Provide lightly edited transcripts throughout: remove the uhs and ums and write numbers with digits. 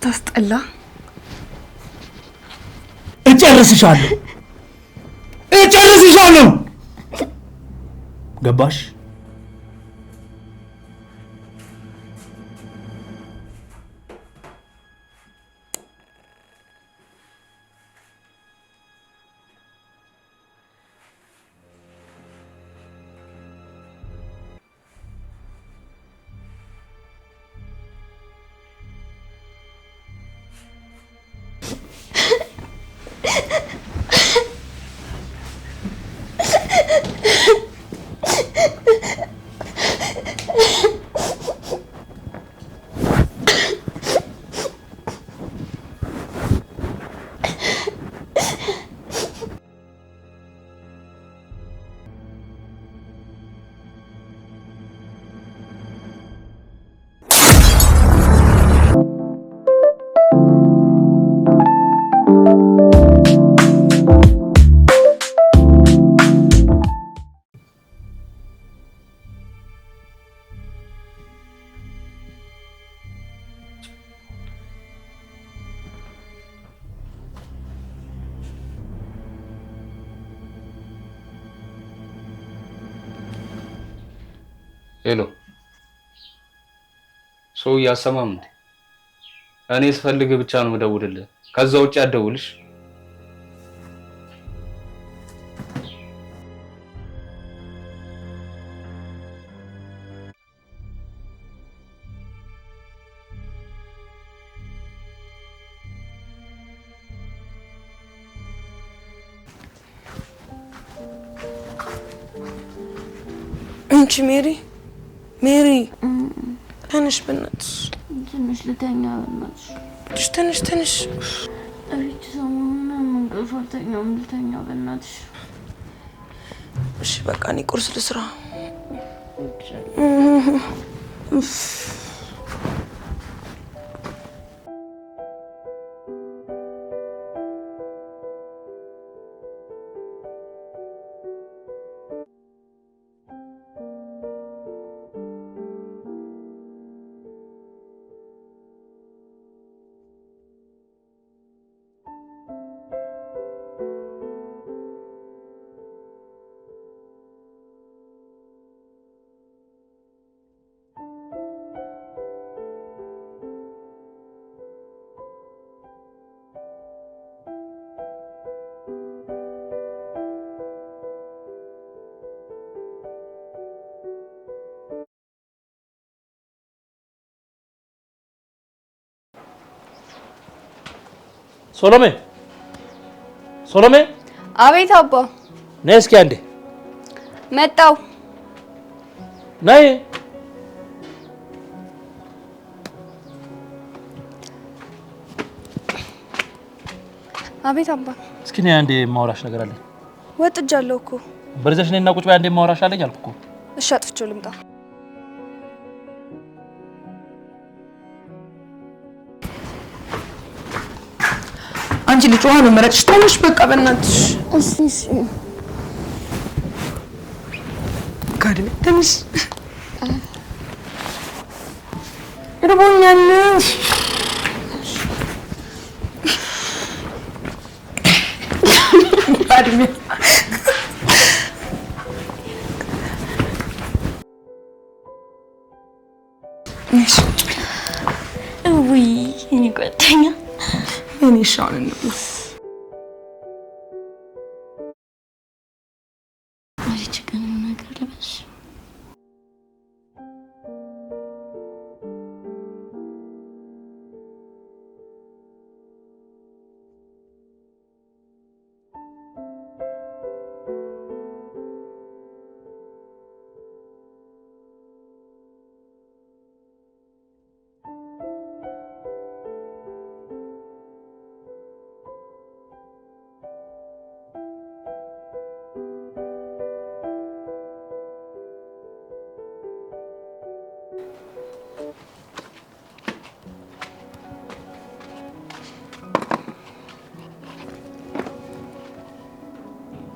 ስታስጠላ እጨርስሻለሁ ገባሽ ሄሎ ሰው ያሰማም እንዴ? እኔ ስፈልግ ብቻ ነው የምደውልልህ። ከዛ ውጭ አትደውልሽ። እንቺ ሜሪ ተነሽ በእናትሽ። ትንሽ ልተኛ በእናትሽ። ትንሽ እሪች ሰሞኑን እንቅልፍ አልተኛም። ልተኛ በእናትሽ። እሺ በቃ እኔ ቁርስ ልስራ። ሶሎሜ አቤት አባ። ነይ እስኪ አንዴ። መጣው። ነይ። አቤት አባ። እስኪ ነይ አንዴ ማውራሽ ነገር አለኝ። ወጥጃለሁ እኮ። በርዘሽ ነይና ቁጭ በይ አንዴ ማውራሽ አለኝ አልኩ እኮ። እሺ አጥፍቼው ልምጣ። አንቺ ልጅ ውሃ ነው መረጥሽ። ተነሽ በቃ በእናትሽ። እሺ ካድሜ ተነሽ። እርቦኛል። ካድሜ ውይ እኔ ጓደኛ እኔ ሻውን እንብላ። ወይቼ ቀን ነገር ልበስ።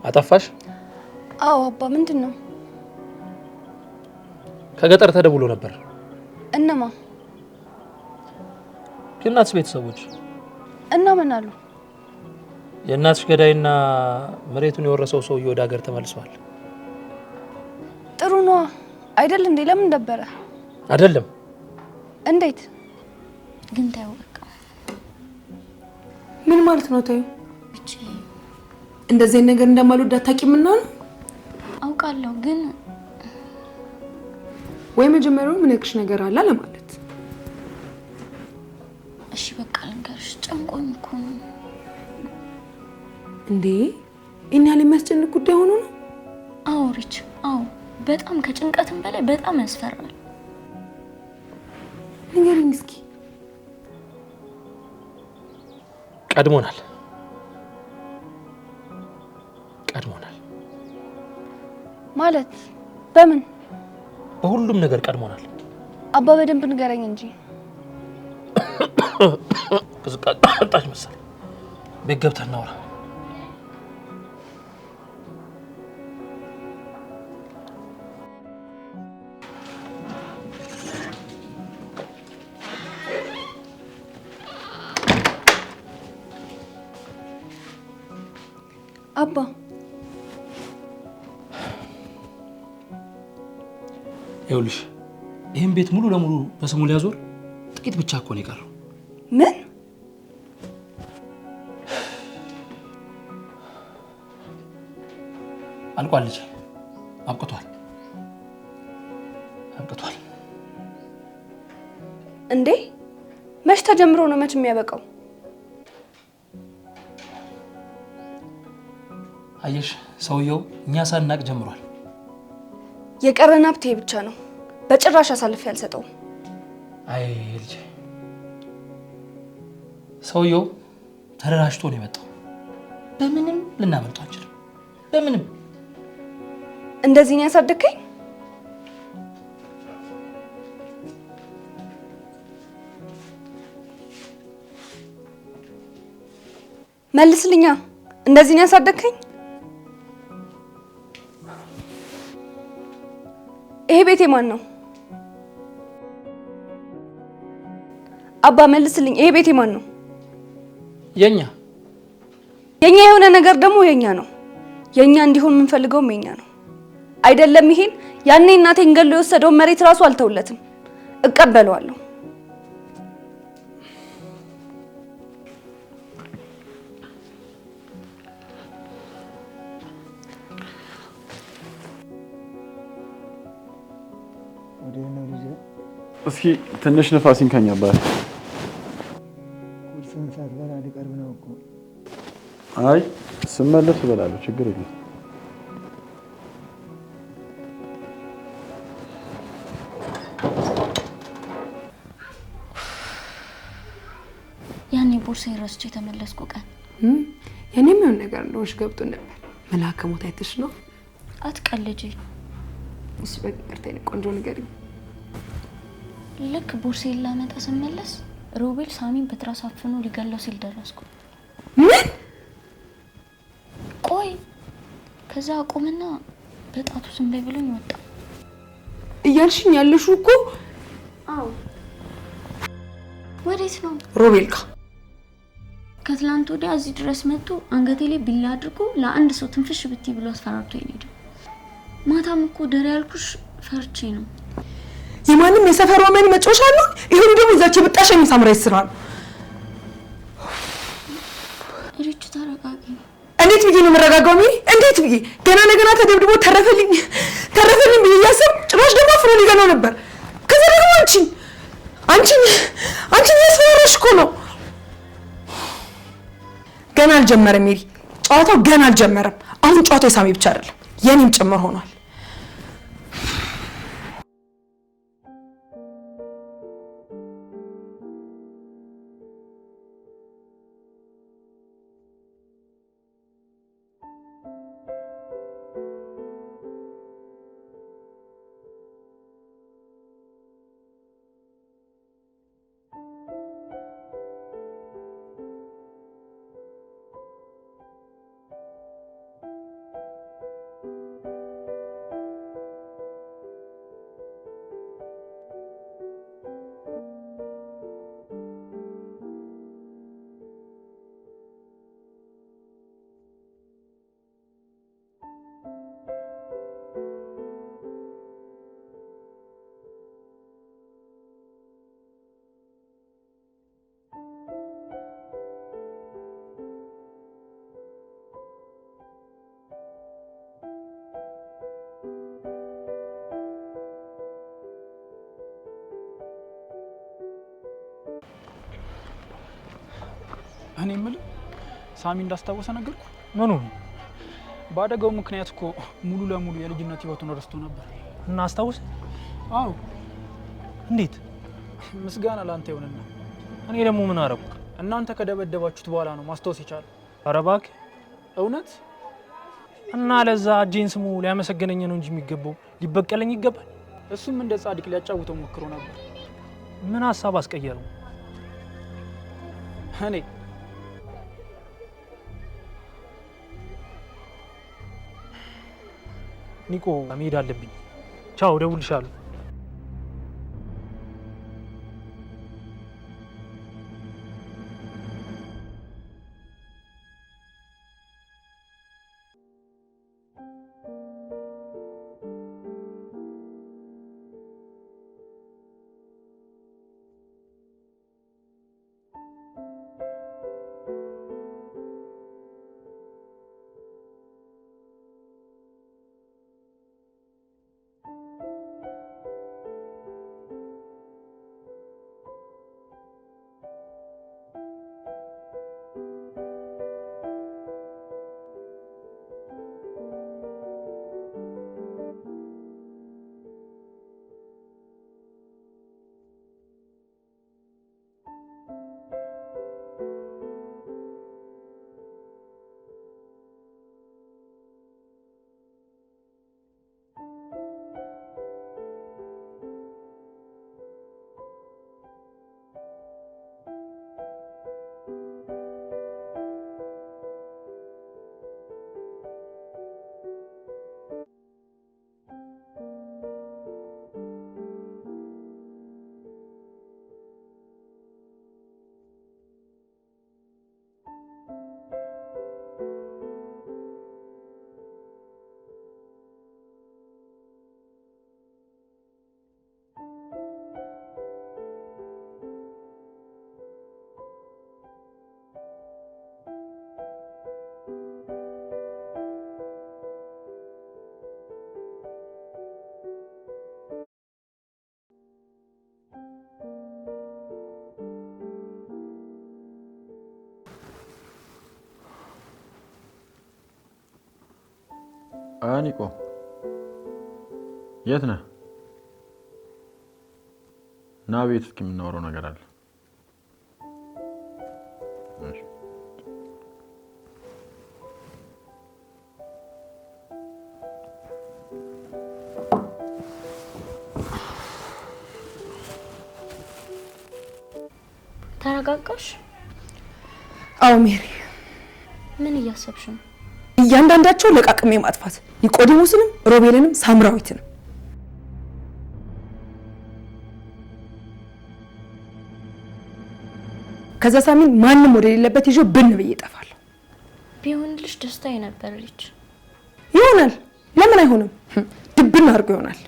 አጠፋሽ? አዎ አባ። ምንድነው? ከገጠር ተደውሎ ነበር። እነማ? የእናትሽ ቤተሰቦች እና ምን አሉ? የእናትሽ ገዳይና መሬቱን የወረሰው ሰውዬ ወደ ሀገር ተመልሷል። ጥሩ ነው አይደል እንዴ? ለምን ደበረ? አይደለም። እንዴት ግን ታዩ በቃ ምን ማለት ነው? ታዩ እቺ እንደዚህ ነገር እንደማልወድ አታውቂምና ነው? አውቃለሁ ግን ወይ መጀመሪያው ምን ያክሽ ነገር አለ ለማለት። እሺ በቃ ልንገርሽ፣ ጨንቆኝ እኮ ነው። እንዴ እኛ የሚያስጨንቅ ጉዳይ ሆኖ ነው? አዎ ሪች፣ አዎ በጣም ከጭንቀትም በላይ በጣም ያስፈራል። ንገሪኝ እስኪ። ቀድሞናል ማለት በምን? በሁሉም ነገር ቀድሞናል። አባ በደንብ ንገረኝ እንጂ። ቅዝቃጣሽ መሰለኝ። ቤት ገብተን እናውራ። አባ ይኸውልሽ ይሄን ቤት ሙሉ ለሙሉ በስሙ ሊያዞር ጥቂት ብቻ እኮ ነው የቀረው። ምን? አልቋል ልጄ፣ አብቅቷል። እንዴ መች ተጀምሮ ነው መች የሚያበቃው? አየሽ ሰውየው እኛ ሳናቅ ጀምሯል። የቀረን ሀብቴ ብቻ ነው። በጭራሽ አሳልፌ አልሰጠውም። አይ ልጄ፣ ሰውየው ተደራጅቶ ነው የመጣው። በምንም ልናመልጠው አንችልም። በምንም። እንደዚህ ነው ያሳደከኝ? መልስልኛ። እንደዚህ ነው ያሳደከኝ? ይሄ ቤቴ ማን ነው? አባ መልስልኝ። ይሄ ቤቴ ማን ነው? የኛ የሆነ ነገር ደግሞ የኛ ነው። የኛ እንዲሆን የምንፈልገውም የኛ ነው። አይደለም ይሄን ያኔ እናቴን ገሎ የወሰደውን መሬት ራሱ አልተውለትም። እቀበለዋለሁ። እስኪ ትንሽ ንፋስ ይንካኝ አባቴ። ቁርስን ሳትበላ ሊቀርብ ነው እኮ። አይ ስመለስ እበላለሁ፣ ችግር የለም። ያኔ ቦርሳዬን ረስቼ የተመለስኩ ቀን የኔም የሆነ ነገር እንደሆነሽ ገብቶ ነበር። መልአከ ሞት አይተሽ ነው? አትቀልጂ። እሺ በቅርታ ቆንጆ ንገሪኝ። ልክ ቦርሳዬን ላመጣ ስመለስ ሮቤል ሳሚን በትራስ አፍኖ ሊገለው ሲል ደረስኩ። ምን? ቆይ ከዛ አቁምና በጣቱ ዝም በይ ብሎኝ ወጣ። እያልሽኝ ያለሽው እኮ? አዎ። ወዴት ነው? ሮቤል ጋ። ከትላንት ወዲያ እዚህ ድረስ መጥቶ አንገቴ ላይ ቢላ አድርጎ ለአንድ ሰው ትንፍሽ ብቲ ብሎ አስፈራርቶ ይሄዳል። ማታም እኮ ደረ ያልኩሽ ፈርቼ ነው። የማንም የሰፈር ወመን መጮሻ ነው። ይሄን ደግሞ እዛች ብጣሸኝ ሳምራይ ስራል። እሪች ተረጋጊ። እንዴት ብዬ ነው የምረጋጋው? እንዴት ብዬ ገና ለገና ተደብድቦ ተረፈልኝ ብዬ እያሰብኩ ጭራሽ ደግሞ አፍሮ ሊገለው ነበር። ከዛ ደግሞ አንቺን ያስፈራራሽ እኮ ነው። ገና አልጀመረም ሜሪ፣ ጨዋታው ገና አልጀመረም። አሁን ጨዋታው የሳሚ ብቻ አይደለም የኔም ጭምር ሆኗል። እኔ የምልህ ሳሚ እንዳስታወሰ ነገርኩ። ምኑ? በአደጋው ምክንያት እኮ ሙሉ ለሙሉ የልጅነት ህይወቱን ረስቶ ነበር። እና አስታወሰ? አዎ። እንዴት? ምስጋና ላንተ ይሁንና። እኔ ደግሞ ምን አረኩ? እናንተ ከደበደባችሁት በኋላ ነው ማስታወስ የቻለው። ኧረ እባክህ እውነት? እና ለዛ እጄን ስሙ ሊያመሰግነኝ ነው እንጂ የሚገባው ሊበቀለኝ ይገባል? እሱም እንደ ጻድቅ ሊያጫውተው ሞክሮ ነበር። ምን ሀሳብ አስቀየረው? እኔ ኒቆ መሄድ አለብኝ። ቻው፣ እደውልልሻለሁ። ኒቆ የት ነህ? ና ቤት እስኪ የምናወራው ነገር አለ። ተረጋጋሽ? አዎ ሜሪ። ምን እያሰብሽ ነው? እያንዳንዳቸው ለቃቅሜ ማጥፋት፣ ኒቆዲሞስንም ሮቤልንም ሳምራዊትንም። ከዛ ሳሚን ማንም ወደ ሌለበት ይዞ ብን ብዬ እጠፋለሁ። ቢሆንልሽ ደስታዬ ነበር ልጅ። ይሆናል፣ ለምን አይሆንም? ድብን አድርጎ ይሆናል።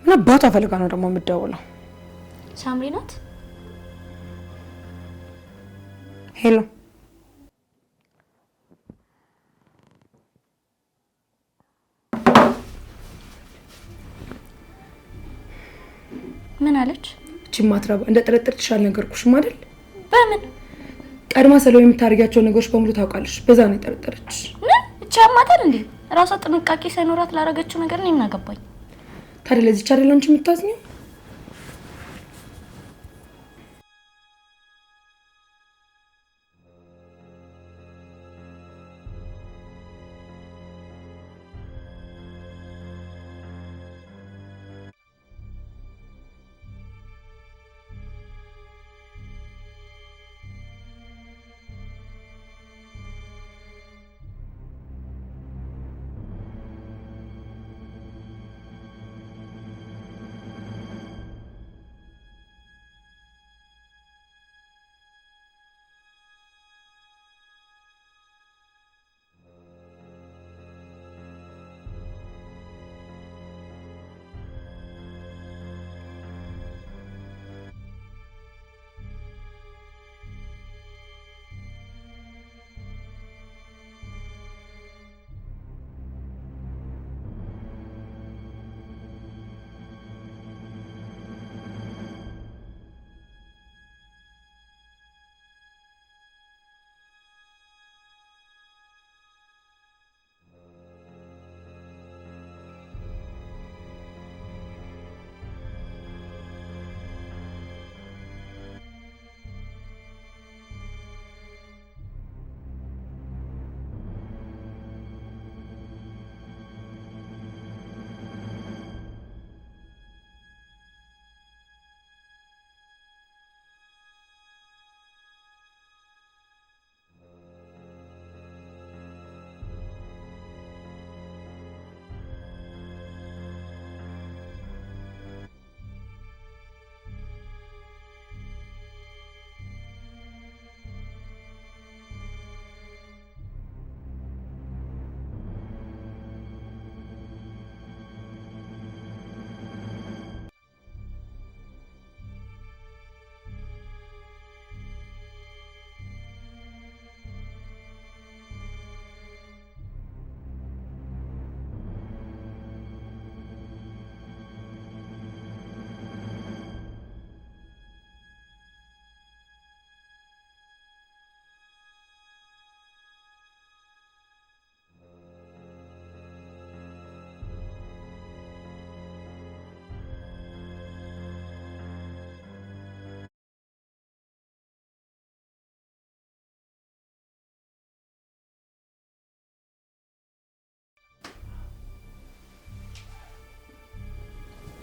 ምን አባቷ ፈልጋ ነው ደግሞ የምትደውለው? ሳምሪ ናት። ሄሎ፣ ምን አለች? እቺ ማትረባ እንደ ጠረጠርኩሽ አልነገርኩሽም አይደል? በምን ቀድማ ሰለው የምታደርጋቸው ነገሮች በሙሉ ታውቃለች። በዛ ነው የጠረጠረች። ምን እቺ አማታል እንዴ? ራሷ ጥንቃቄ ሳይኖራት ላደረገችው ነገር እኔ ምን አገባኝ? ታዲያ ለዚች አይደል አንቺ የምታዝኚው?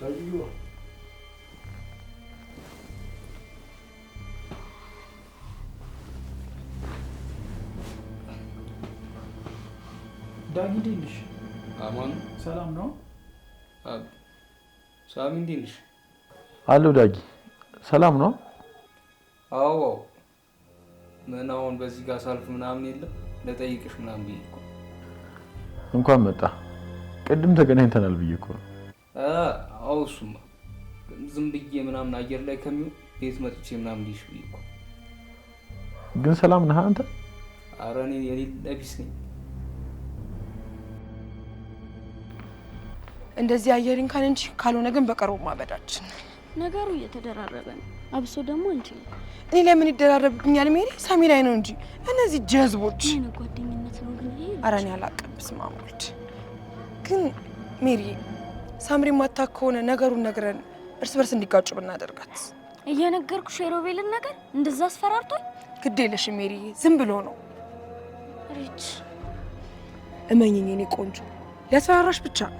ዳጊ እንዴት ነሽ? አማን ሰላም ነው? ሳሚ እንዴት ነሽ? አለሁ ዳጊ፣ ሰላም ነው? አዎ። ምን አሁን በዚህ ጋር ሳልፍ ምናምን የለም ለጠይቅሽ ምናምን ብዬሽ እኮ። እንኳን መጣ። ቅድም ተገናኝተናል ብዬሽ እኮ ነው። አዎ እሱማ ዝም ብዬ ምናምን አየር ላይ ከሚሆን ቤት መጥቼ ምናምን ብዬሽ ብዬሽ እኮ። ግን ሰላም ነህ አንተ? ኧረ እኔ የሌለ ቢስ ነኝ። እንደዚህ አየሪን ካለ እንጂ ካልሆነ ግን በቀረው ማበዳችን። ነገሩ እየተደራረበ ነው። አብሶ ደግሞ እንጂ እኔ ላይ ምን ይደራረብብኛል ሜሪ? ሳሚ ላይ ነው እንጂ እነዚህ ጀዝቦች። ምን ጓደኝነት ነው ግን ይሄ? ኧረ እኔ አላውቅም። በስመ አብ ወልድ። ግን ሜሪ ሳምሪ ማታ ከሆነ ነገሩን ነግረን እርስ በርስ እንዲጋጩ ብናደርጋት። እየነገርኩሽ የሮቤልን ነገር እንደዛ አስፈራርቶኝ። ግድ የለሽም ሜሪ፣ ዝም ብሎ ነው። ሪች እመኝኝ የኔ ቆንጆ፣ ሊያስፈራራሽ ብቻ ነው።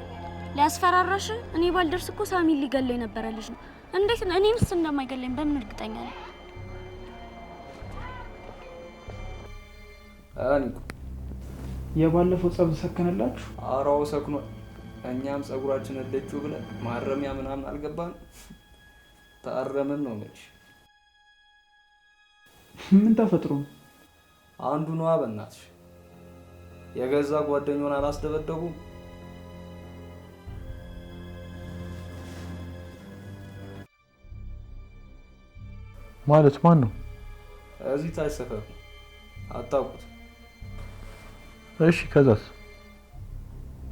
ሊያስፈራራሽ? እኔ ባልደርስ እኮ ሳሚን ሊገለኝ የነበረ ልጅ ነው። እንዴት ነው እኔንስ እንደማይገለኝ በምን እርግጠኛ ነኝ? አንኩ የባለፈው ጸብ ሰከነላችሁ? አራው ሰክኗል። እኛም ጸጉራችንን ለጩ ብለን ማረሚያ ምናምን አልገባን ታረመን ነው እንጂ ምን ተፈጥሮ? አንዱ ነው በእናትሽ የገዛ ጓደኛውን አላስደበደቡም። ማለት ማን ነው? እዚህ ታች ሰፈር አታውቁት? እሺ ከዛስ?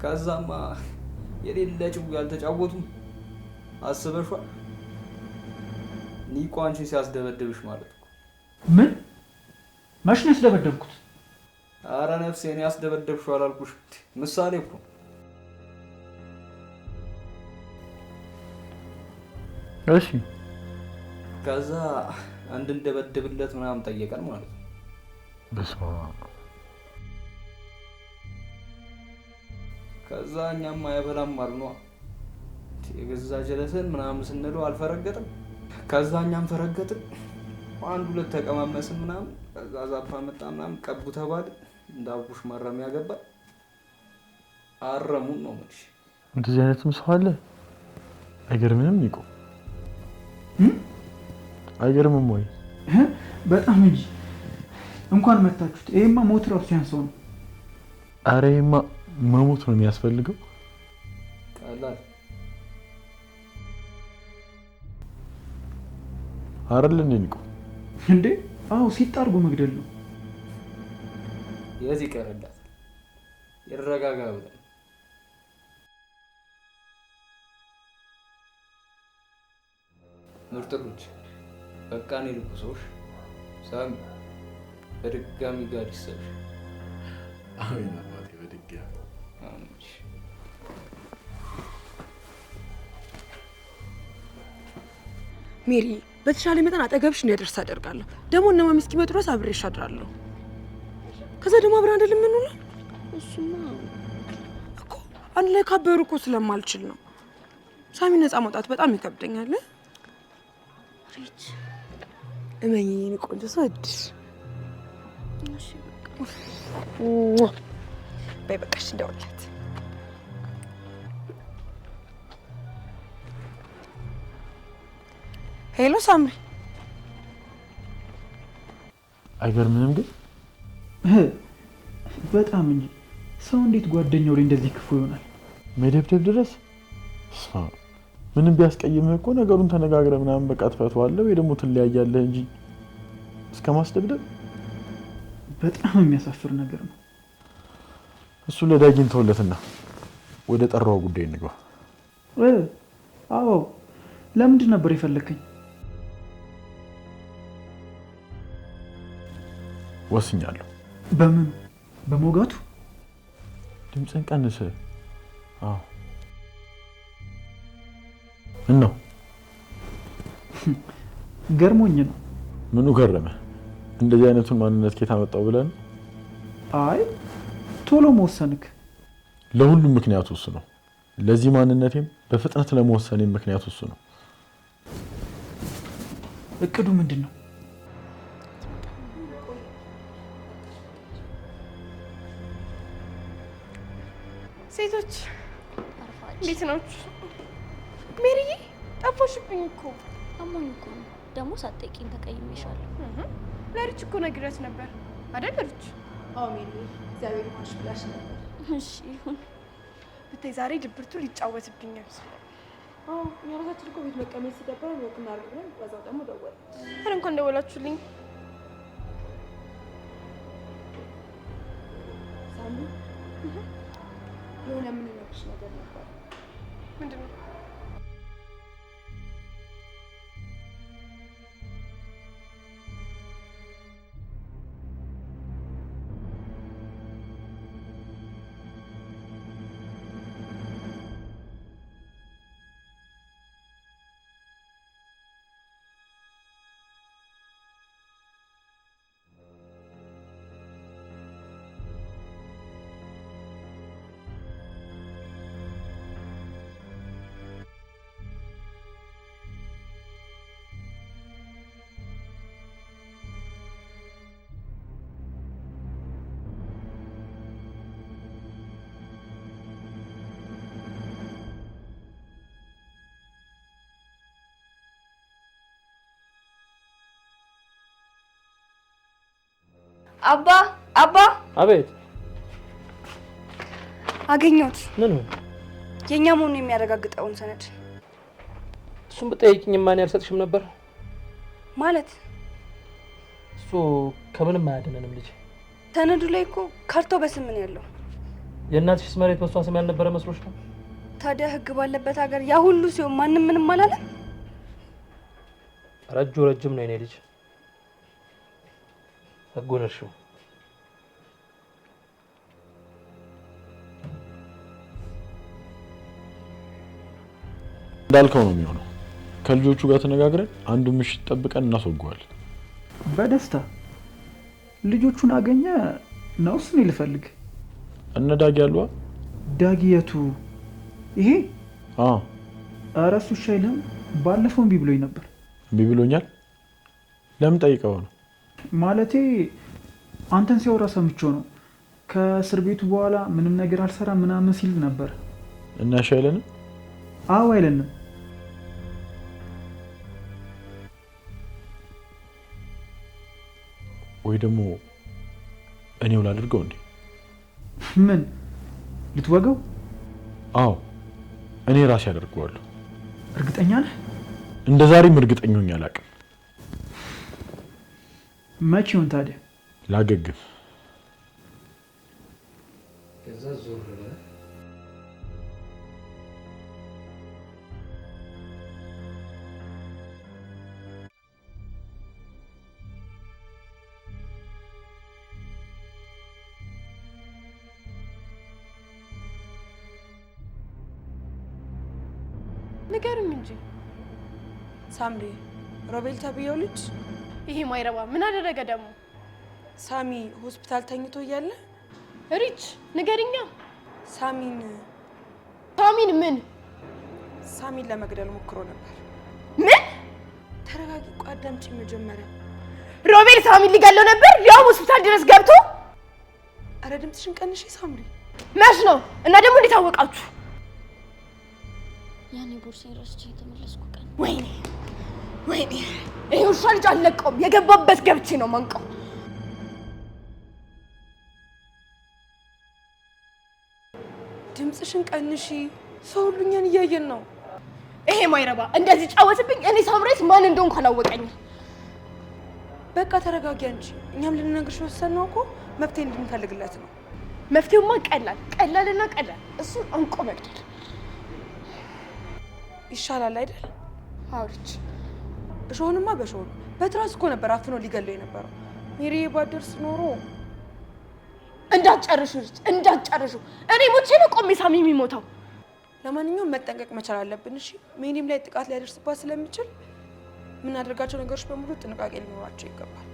ከዛማ የሌለ ጭው ያልተጫወቱም አስበሽዋል? ኒቆ አንቺን ሲያስደበድብሽ ማለት እኮ። ምን መች ነው ያስደበደብኩት? ኧረ ነፍሴን ያስደበደብሽው አላልኩሽ? ምሳሌ እኮ። እሺ ከዛ እንድንደበድብለት ምናምን ጠየቀን ማለት ነው። በስመ አብ። ከዛ እኛም አይበላም አልነዋ። የገዛ ጀለሰን ምናምን ስንለው አልፈረገጥም። ከዛ እኛም ፈረገጥን። አንድ ሁለት ተቀማመስን ምናምን። ከዛ ዛፓ መጣ ምናምን ቀቡ ተባለ። እንዳልኩሽ ማረሚያ ገባ። አረሙን ነው ማለት። እንደዚህ አይነትም ሰው አለ? አይገርምም ኒቆ? አይገርምም ወይ? በጣም እንጂ እንኳን መታችሁት። ይሄማ ሞት ራሱ ሲያንሰው ነው። ኧረ ይሄማ መሞት ነው የሚያስፈልገው። ቀላል አይደል እንዴ ኒቆ? እንዴ አዎ፣ ሲጣርጉ መግደል ነው። የዚህ ቀረላት ይረጋጋ ብለን ምርጥሮች በቃ እኔ ልኩሶሽ ሳሚ በድጋሚ ጋር ይሰብሽ። አሜን አባቴ በድጋሚ አሜን። ሜሪ በተሻለ መጠን አጠገብሽ እንዲያደርስ አደርጋለሁ። ደግሞ እነ ማሚ እስኪመጡ ድረስ አብሬሽ አድራለሁ። ከዛ ደግሞ አብረን አይደል የምንውለው? እሱማ እኮ አንድ ላይ ካበሩ እኮ ስለማልችል ነው። ሳሚ ነፃ ማውጣት በጣም ይከብደኛል። ሪች እመኚኝ የኔ ቆንጆ ሰው እድሽ። እሺ በቃ በይ በቃሽ፣ እንደውላት ሄሎ ሳምሪ። አይገርምም ግን? በጣም እንጂ ሰው እንዴት ጓደኛው ላይ እንደዚህ ክፉ ይሆናል? መደብደብ ድረስ? ምንም ቢያስቀይምህ እኮ ነገሩን ተነጋግረህ ምናምን በቃ ትፈታዋለህ ወይ ደግሞ ትለያያለህ እንጂ እስከ ማስደብደብ በጣም የሚያሳፍር ነገር ነው። እሱ ለዳጊን ተወለትና ወደ ጠራው ጉዳይ እንግባ። አዎ ለምንድን ነበር የፈለከኝ? ወስኛለሁ። በምን? በሞጋቱ? ድምፅን ቀንስ። አዎ ነው። ገርሞኝ ነው። ምኑ ገረመ? እንደዚህ አይነቱን ማንነት ከየት አመጣው ብለን? አይ ቶሎ መወሰንክ። ለሁሉም ምክንያቱ እሱ ነው። ለዚህ ማንነቴም በፍጥነት ለመወሰኔ ምክንያቱ እሱ ነው። እቅዱ ምንድን ነው? ሴቶች እንዴት ናችሁ? ሜሪዬ ጠፋሽብኝ እኮ። አሞኝ እኮ ነው። ደግሞ ሳትጠይቂኝ ተቀይሜሻለሁ። ለሪች እኮ ነግሬያት ነበር አይደል ሪች? አዎ ሜሪዬ፣ እግዚአብሔር ይማርሽ ብላሽ ነበር። እሺ ይሁን። ብታይ ዛሬ ድብርቱ ሊጫወትብኛል። አዎ እኛ ራሳችን እኮ ቤት መቀመጥ ሲደብረን ወክ እናድርግ ብለን በዛው ደግሞ ደወልን። ኧረ እንኳን ደወላችሁልኝ። ሳሚ የሆነ የምንነግርሽ ነገር ነበር። ምንድን ነው? አባ አባ! አቤት። አገኘሁት። ምን? የኛ መሆኑን የሚያረጋግጠውን ሰነድ። እሱን ብጠይቅኝ ማን ያልሰጥሽም ነበር ማለት? እሱ ከምንም አያድነንም ልጅ። ሰነዱ ላይ እኮ ካርታው በስም ነው ያለው። የእናትሽስ መሬት በሷ ስም ያልነበረ መስሎሽ ነው? ታዲያ ህግ ባለበት ሀገር ያ ሁሉ ሲሆን ማንም ምንም አላለም? ረጅም ነው የኔ ልጅ። ህጉን እርሺው። እንዳልከው ነው የሚሆነው። ከልጆቹ ጋር ተነጋግረን አንዱን ምሽት ጠብቀን እናስወግዋለን። በደስታ ልጆቹን አገኘ ነውስ? እኔ ልፈልግ። እነ ዳጊ ያሉዋ። ዳጊ የቱ? ይሄ? አዎ። ኧረ እሱ እሺ አይልም። ባለፈው እምቢ ብሎኝ ነበር። እምቢ ብሎኛል? ለምን ጠይቀው ነው? ማለቴ አንተን ሲያወራ ሰምቼው ነው። ከእስር ቤቱ በኋላ ምንም ነገር አልሰራም ምናምን ሲል ነበር። እና እሺ አይለንም? አዎ አይለንም። ወይ ደግሞ እኔው ላድርገው እንዴ? ምን ልትወገው? አዎ እኔ ራሴ አደርገዋለሁ። እርግጠኛ ነህ? እንደ ዛሬም እርግጠኛ ሆኜ አላውቅም። መቼ ይሆን ታዲያ? ላገግም። ከዛ ዞር ብለህ ንገሩኝ እንጂ። ሳምሪ ሮቤል ተብዬው ልጅ ይሄ ማይረባ ምን አደረገ ደግሞ? ሳሚ ሆስፒታል ተኝቶ እያለ ሪች ንገሪኛ። ሳሚን ምን? ሳሚን ለመግደል ሞክሮ ነበር። ምን? ተረጋጊ፣ ቆይ አዳምጪኝ መጀመሪያ። ሮቤል ሳሚን ሊገለው ነበር ሊያውም ሆስፒታል ድረስ ገብቶ? አረ ድምፅሽን ቀንሺ ሳምሪ። መች ነው? እና ደግሞ እንዴት አወቃችሁ? ያኔ ቦርሳዬን ረስቼ የተመለስኩ ቀን። ወይኔ ይሄ ውሻ ልጅ አልለቀውም። የገባበት ገብቼ ነው ማንቀው። ድምፅሽን ቀንሺ፣ ሰው ሁሉ እኛን እያየን ነው። ይሄ ማይረባ እንደዚህ ጫወትብኝ። እኔ ሳምሬት ማን እንደሆንኩ አላወቀኝም። በቃ ተረጋጊ አንቺ። እኛም ልንነግርሽ ወሰንነው እኮ መፍትሄ እንድንፈልግለት ነው። መፍትሄውማ ቀላልና ቀላል፣ እሱን አንቆ መግደል ይሻላል አይደል? አውርች እሾህንማ በሾህ ነው። በትራስ እኮ ነበር አፍኖ ሊገለው የነበረው። ሜሪዬ ባደርስ ኖሮ። እንዳትጨርሹ። እኔ ሞቼ ነው ቆሜ ሳሚ የሚሞተው። ለማንኛውም መጠንቀቅ መቻል አለብን። እሺ ሜሪም ላይ ጥቃት ሊያደርስባት ስለሚችል የምናደርጋቸው ነገሮች በሙሉ ጥንቃቄ ሊኖራቸው ይገባል።